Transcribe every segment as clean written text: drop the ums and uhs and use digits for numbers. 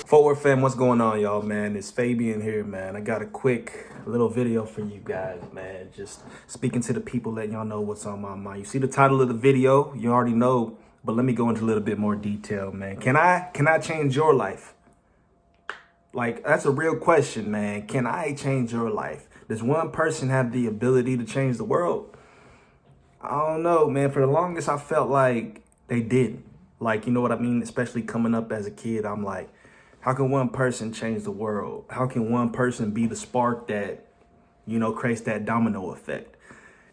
Forward fam, what's going on, y'all, man? It's Fabian here, man. I got a quick little video for you guys, man. Just speaking to the people, letting y'all know what's on my mind. You see the title of the video, you already know, but let me go into a little bit more detail, man. Can I change your life? Like, that's a real question, man. Can I change your life? Does one person have the ability to change the world? I don't know, man. For the longest, I felt like they didn't. Like, you know what I mean? Especially coming up as a kid, I'm like, how can one person change the world? How can one person be the spark that, creates that domino effect?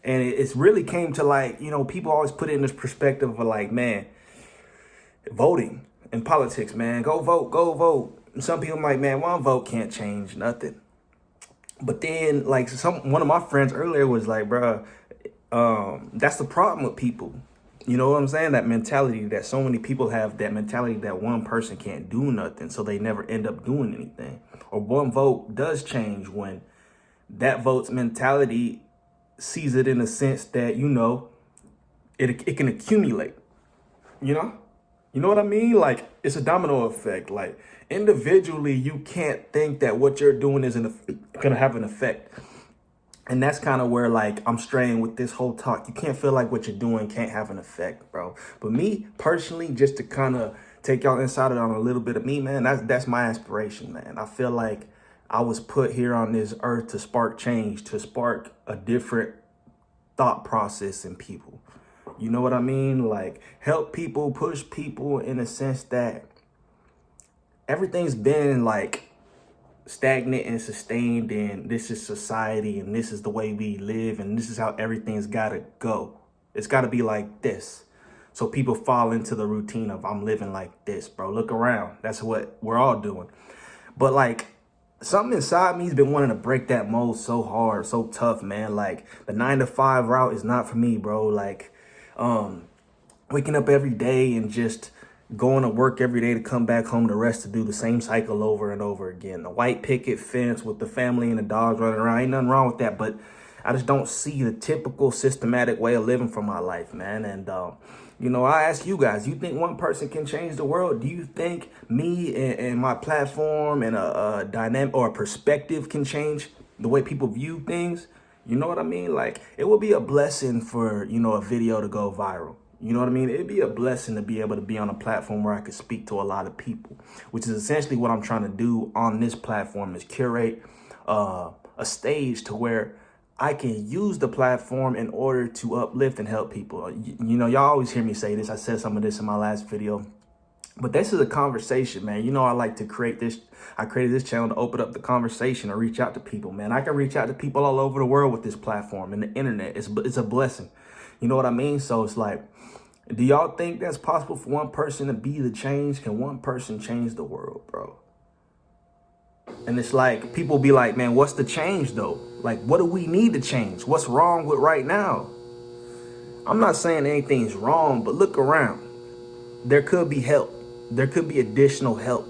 And it's really came to like, people always put it in this perspective of like, man, voting in politics, man, go vote, go vote. And some people like, man, one vote can't change nothing. But then like one of my friends earlier was like, bruh, that's the problem with people. You know what I'm saying? That mentality that so many people have, that mentality that one person can't do nothing, so they never end up doing anything. Or one vote does change when that vote's mentality sees it in a sense that, it can accumulate, you know? You know what I mean? Like, it's a domino effect. Like, individually, you can't think that what you're doing isn't going to have an effect. And that's kind of where, like, I'm straying with this whole talk. You can't feel like what you're doing can't have an effect, bro. But me, personally, just to kind of take y'all inside on a little bit of me, man, that's my aspiration, man. I feel like I was put here on this earth to spark change, to spark a different thought process in people. You know what I mean? Like, help people, push people in a sense that everything's been, like, stagnant and sustained, and this is society, and this is the way we live, and this is how everything's gotta go. It's gotta be like this. So people fall into the routine of, I'm living like this, bro. Look around. That's what we're all doing. But like, something inside me has been wanting to break that mold so hard, so tough, man. Like, the 9-to-5 route is not for me, bro. Like, waking up every day and just going to work every day to come back home to rest, to do the same cycle over and over again. The white picket fence with the family and the dogs running around, ain't nothing wrong with that, but I just don't see the typical systematic way of living for my life, man. And, I ask you guys, you think one person can change the world? Do you think me and my platform and a dynamic or a perspective can change the way people view things? You know what I mean? Like, it would be a blessing for, a video to go viral. You know what I mean? It'd be a blessing to be able to be on a platform where I could speak to a lot of people, which is essentially what I'm trying to do on this platform, is curate a stage to where I can use the platform in order to uplift and help people. Y'all always hear me say this. I said some of this in my last video, but this is a conversation, man. I like to create this. I created this channel to open up the conversation and reach out to people, man. I can reach out to people all over the world with this platform and the internet. It's a blessing. You know what I mean? So it's like, do y'all think that's possible for one person to be the change? Can one person change the world, bro? And it's like, people be like, man, what's the change though? Like, what do we need to change? What's wrong with right now? I'm not saying anything's wrong, but look around. There could be help. There could be additional help.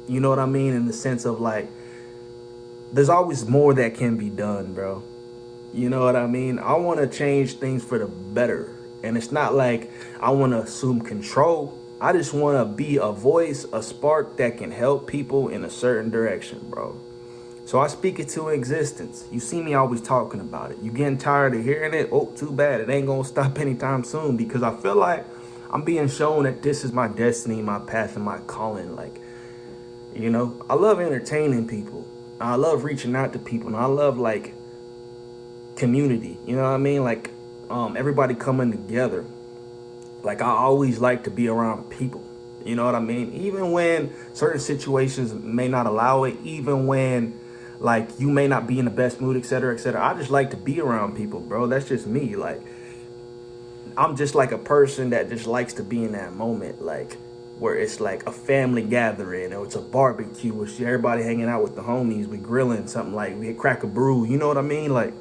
You know what I mean? In the sense of like, there's always more that can be done, bro. You know what I mean? I want to change things for the better. And it's not like I want to assume control. I just want to be a voice, a spark that can help people in a certain direction, bro. So I speak it to existence. You see me always talking about it. You getting tired of hearing it? Oh, too bad. It ain't going to stop anytime soon, because I feel like I'm being shown that this is my destiny, my path, and my calling. Like, I love entertaining people. I love reaching out to people. And I love, like, community. You know what I mean? Like, everybody coming together. Like, I always like to be around people. You know what I mean? Even when certain situations may not allow it, even when, like, you may not be in the best mood, etc., etc. I just like to be around people, bro. That's just me. Like, I'm just like a person that just likes to be in that moment, like, where it's like a family gathering, or it's a barbecue, where everybody hanging out with the homies, we grilling something, like we crack a brew. You know what I mean? Like,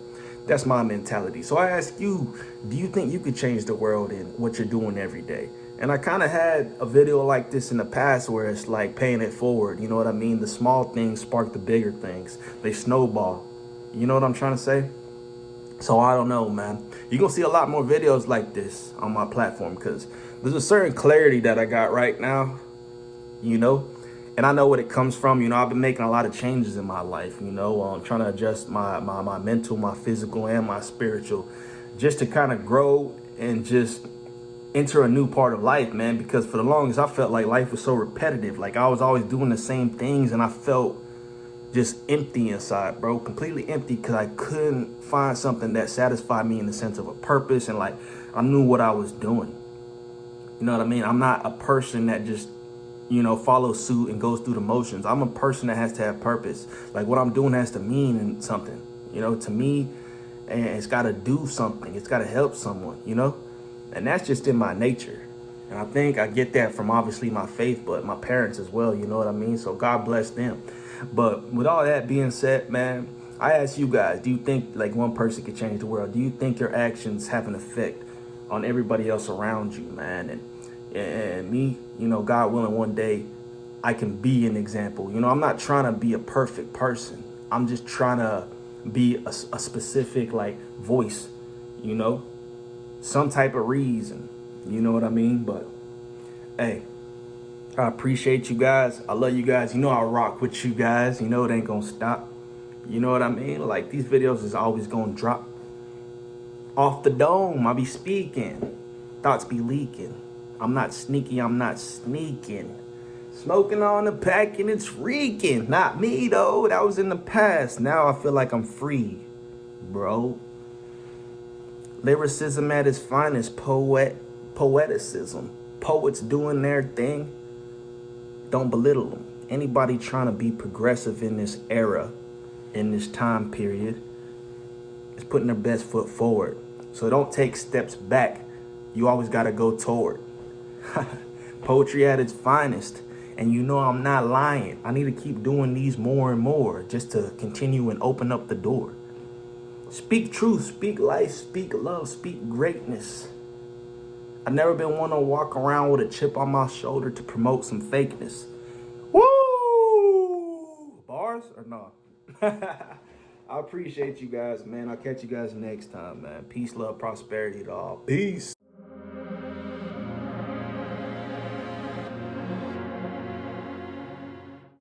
that's my mentality. So I ask you, do you think you could change the world in what you're doing every day? And I kind of had a video like this in the past where it's like paying it forward. You know what I mean? The small things spark the bigger things. They snowball. You know what I'm trying to say? So I don't know, man. You're going to see a lot more videos like this on my platform, because there's a certain clarity that I got right now, And I know what it comes from. You know, I've been making a lot of changes in my life, you know, trying to adjust my mental, my physical, and my spiritual, just to kind of grow and just enter a new part of life, man. Because for the longest, I felt like life was so repetitive. Like I was always doing the same things, and I felt just empty inside, bro. Completely empty, because I couldn't find something that satisfied me in the sense of a purpose, and like I knew what I was doing. You know what I mean? I'm not a person that just, you know, follows suit and goes through the motions. I'm a person that has to have purpose. Like what I'm doing has to mean something, you know, to me, and it's got to do something. It's got to help someone, you know, and that's just in my nature. And I think I get that from obviously my faith, but my parents as well, you know what I mean? So God bless them. But with all that being said, man, I ask you guys, do you think like one person could change the world? Do you think your actions have an effect on everybody else around you, man? And me, you know, God willing, one day I can be an example. You know, I'm not trying to be a perfect person. I'm just trying to be a specific like voice, you know, some type of reason. You know what I mean? But hey, I appreciate you guys. I love you guys. You know I rock with you guys. You know it ain't gonna stop. You know what I mean? Like these videos is always gonna drop off the dome. I be speaking. Thoughts be leaking. I'm not sneaky, I'm not sneaking. Smoking on the pack and it's reeking. Not me though, that was in the past. Now I feel like I'm free, bro. Lyricism at its finest, poeticism. Poets doing their thing. Don't belittle them. Anybody trying to be progressive in this era, in this time period, is putting their best foot forward. So don't take steps back. You always got to go toward. Poetry at its finest. And you know I'm not lying. I need to keep doing these more and more just to continue and open up the door. Speak truth, speak life, speak love, speak greatness. I've never been one to walk around with a chip on my shoulder to promote some fakeness. Woo! Bars or no? I appreciate you guys, man. I'll catch you guys next time, man. Peace, love, prosperity to all. Peace.